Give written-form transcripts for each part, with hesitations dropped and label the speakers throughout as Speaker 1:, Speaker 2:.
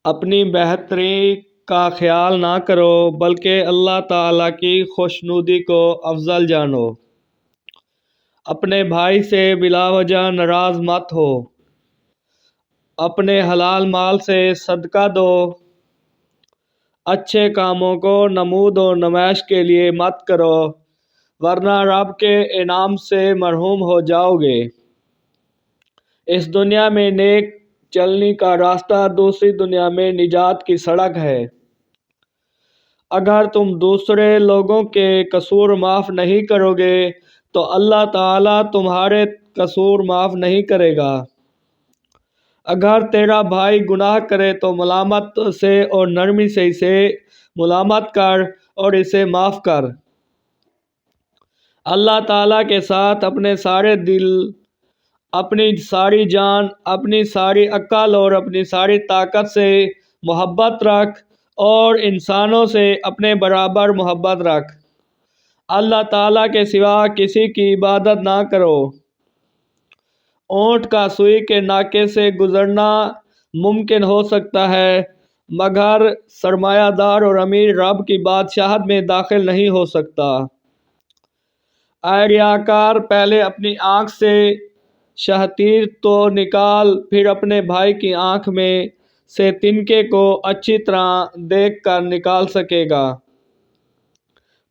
Speaker 1: اپنی بہتری کا خیال نہ کرو بلکہ اللہ تعالیٰ کی خوشنودی کو افضل جانو۔ اپنے بھائی سے بلا وجہ ناراض مت ہو۔ اپنے حلال مال سے صدقہ دو۔ اچھے کاموں کو نمود و نمائش کے لیے مت کرو ورنہ رب کے انعام سے محروم ہو جاؤ گے۔ اس دنیا میں نیک چلنے کا راستہ دوسری دنیا میں نجات کی سڑک ہے۔ اگر تم دوسرے لوگوں کے قصور معاف نہیں کرو گے تو اللہ تعالیٰ تمہارے قصور معاف نہیں کرے گا۔ اگر تیرا بھائی گناہ کرے تو ملامت سے اور نرمی سے اسے ملامت کر اور اسے معاف کر۔ اللہ تعالیٰ کے ساتھ اپنے سارے دل، اپنی ساری جان، اپنی ساری عقل اور اپنی ساری طاقت سے محبت رکھ اور انسانوں سے اپنے برابر محبت رکھ۔ اللہ تعالیٰ کے سوا کسی کی عبادت نہ کرو۔ اونٹ کا سوئی کے ناکے سے گزرنا ممکن ہو سکتا ہے مگر سرمایہ دار اور امیر رب کی بادشاہت میں داخل نہیں ہو سکتا۔ اے ریاکار، پہلے اپنی آنکھ سے شہتیر تو نکال، پھر اپنے بھائی کی آنکھ میں سے تنکے کو اچھی طرح دیکھ کر نکال سکے گا۔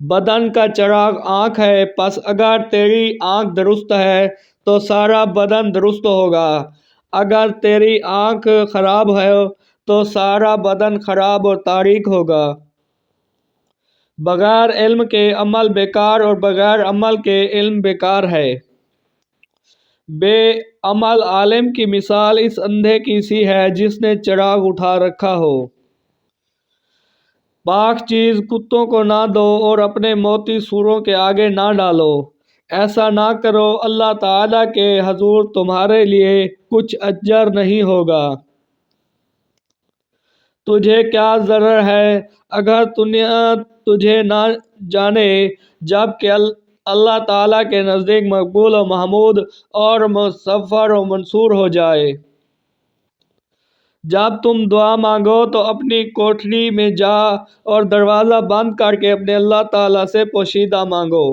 Speaker 1: بدن کا چراغ آنکھ ہے، پس اگر تیری آنکھ درست ہے تو سارا بدن درست ہوگا، اگر تیری آنکھ خراب ہے تو سارا بدن خراب اور تاریک ہوگا۔ بغیر علم کے عمل بیکار اور بغیر عمل کے علم بیکار ہے۔ بے عمل عالم کی مثال اس اندھے کی سی ہے جس نے چراغ اٹھا رکھا ہو۔ پاک چیز کتوں کو نہ دو اور اپنے موتی سوروں کے آگے نہ ڈالو۔ ایسا نہ کرو، اللہ تعالیٰ کے حضور تمہارے لیے کچھ اجر نہیں ہوگا۔ تجھے کیا ضرر ہے اگر دنیا تجھے نہ جانے جبکہ اللہ تعالیٰ کے نزدیک مقبول و محمود اور مظفر و منصور ہو جائے۔ جب تم دعا مانگو تو اپنی کوٹھری میں جا اور دروازہ بند کر کے اپنے اللہ تعالیٰ سے پوشیدہ مانگو۔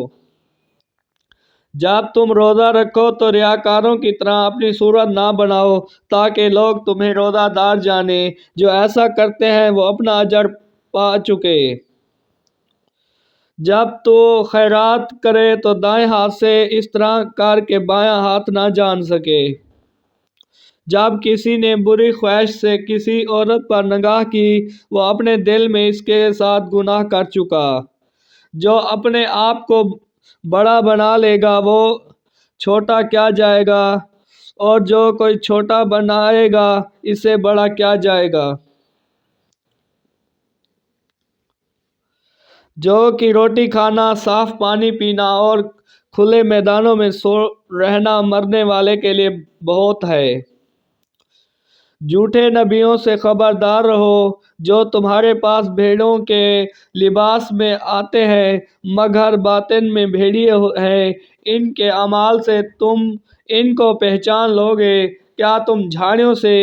Speaker 1: جب تم روزہ رکھو تو ریاکاروں کی طرح اپنی صورت نہ بناؤ تاکہ لوگ تمہیں روزہ دار جانیں۔ جو ایسا کرتے ہیں وہ اپنا اجر پا چکے۔ جب تو خیرات کرے تو دائیں ہاتھ سے اس طرح کر کہ بایاں ہاتھ نہ جان سکے۔ جب کسی نے بری خواہش سے کسی عورت پر نگاہ کی، وہ اپنے دل میں اس کے ساتھ گناہ کر چکا۔ جو اپنے آپ کو بڑا بنا لے گا وہ چھوٹا کیا جائے گا، اور جو کوئی چھوٹا بنائے گا اسے بڑا کیا جائے گا۔ جو کی روٹی کھانا، صاف پانی پینا اور کھلے میدانوں میں سو رہنا مرنے والے کے لیے بہت ہے۔ جھوٹے نبیوں سے خبردار رہو جو تمہارے پاس بھیڑوں کے لباس میں آتے ہیں مگر باطن میں بھیڑیے ہیں۔ ان کے اعمال سے تم ان کو پہچان لو گے۔ کیا تم جھاڑیوں سے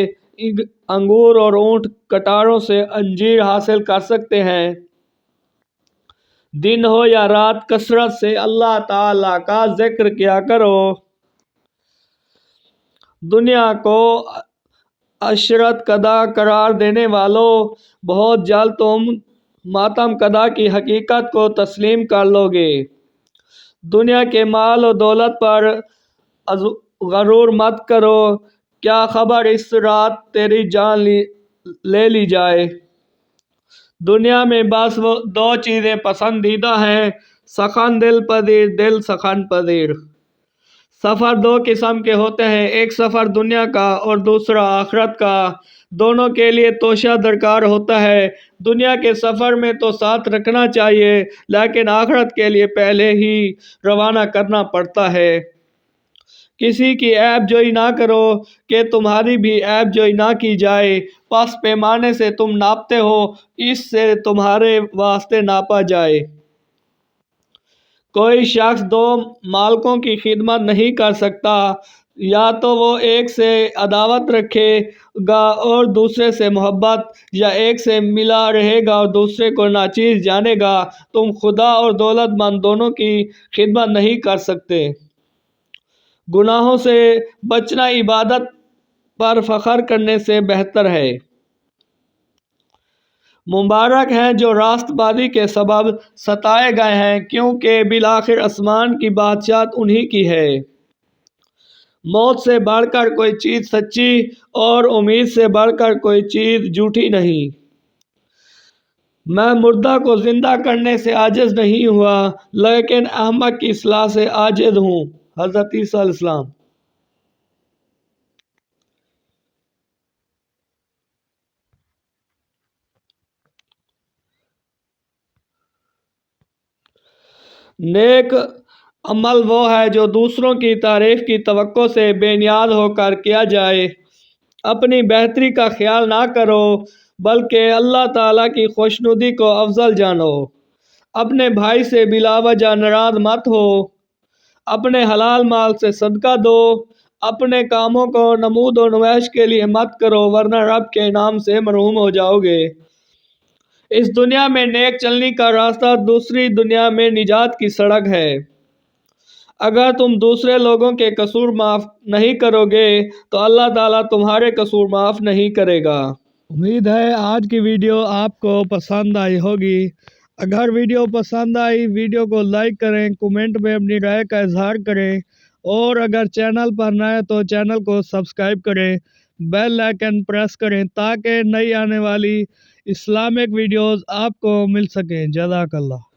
Speaker 1: انگور اور اونٹ کٹاروں سے انجیر حاصل کر سکتے ہیں؟ دن ہو یا رات کثرت سے اللہ تعالیٰ کا ذکر کیا کرو۔ دنیا کو عشرت کدہ قرار دینے والوں، بہت جلد تم ماتم کدہ کی حقیقت کو تسلیم کر لو گے۔ دنیا کے مال و دولت پر غرور مت کرو، کیا خبر اس رات تیری جان لے لی جائے۔ دنیا میں بس وہ دو چیزیں پسندیدہ ہیں، سخن دل پذیر، دل سخن پذیر۔ سفر دو قسم کے ہوتے ہیں، ایک سفر دنیا کا اور دوسرا آخرت کا۔ دونوں کے لیے توشہ درکار ہوتا ہے۔ دنیا کے سفر میں تو ساتھ رکھنا چاہیے لیکن آخرت کے لیے پہلے ہی روانہ کرنا پڑتا ہے۔ کسی کی عیب جوئی نہ کرو کہ تمہاری بھی عیب جوئی نہ کی جائے۔ پس پیمانے سے تم ناپتے ہو اس سے تمہارے واسطے ناپا جائے۔ کوئی شخص دو مالکوں کی خدمت نہیں کر سکتا۔ یا تو وہ ایک سے عداوت رکھے گا اور دوسرے سے محبت، یا ایک سے ملا رہے گا اور دوسرے کو ناچیز جانے گا۔ تم خدا اور دولت مند دونوں کی خدمت نہیں کر سکتے۔ گناہوں سے بچنا عبادت پر فخر کرنے سے بہتر ہے۔ مبارک ہیں جو راست بازی کے سبب ستائے گئے ہیں، کیونکہ بالآخر آسمان کی بادشاہت انہی کی ہے۔ موت سے بڑھ کر کوئی چیز سچی اور امید سے بڑھ کر کوئی چیز جھوٹی نہیں۔ میں مردہ کو زندہ کرنے سے عاجز نہیں ہوا، لیکن احمق کی اصلاح سے عاجز ہوں۔ حضرت عیسیٰ علیہ السلام۔ نیک عمل وہ ہے جو دوسروں کی تعریف کی توقع سے بے نیاز ہو کر کیا جائے۔ اپنی بہتری کا خیال نہ کرو بلکہ اللہ تعالیٰ کی خوشنودی کو افضل جانو۔ اپنے بھائی سے بلا وجہ ناراض مت ہو۔ اپنے حلال مال سے صدقہ دو۔ اپنے کاموں کو نمود و نمائش کے لیے مت کرو، ورنہ رب کے انعام سے محروم ہو جاؤ گے۔ اس دنیا میں نیک چلنے کا راستہ دوسری دنیا میں نجات کی سڑک ہے۔ اگر تم دوسرے لوگوں کے قصور معاف نہیں کرو گے تو اللہ تعالیٰ تمہارے قصور معاف نہیں کرے گا۔ امید ہے آج کی ویڈیو آپ کو پسند آئی ہوگی۔ اگر ویڈیو پسند آئی، ویڈیو کو لائک کریں، کومنٹ میں اپنی رائے کا اظہار کریں، اور اگر چینل پر نئے تو چینل کو سبسکرائب کریں، بیل آئیکن پریس کریں تاکہ نئی آنے والی اسلامک ویڈیوز آپ کو مل سکیں۔ جزاک اللہ۔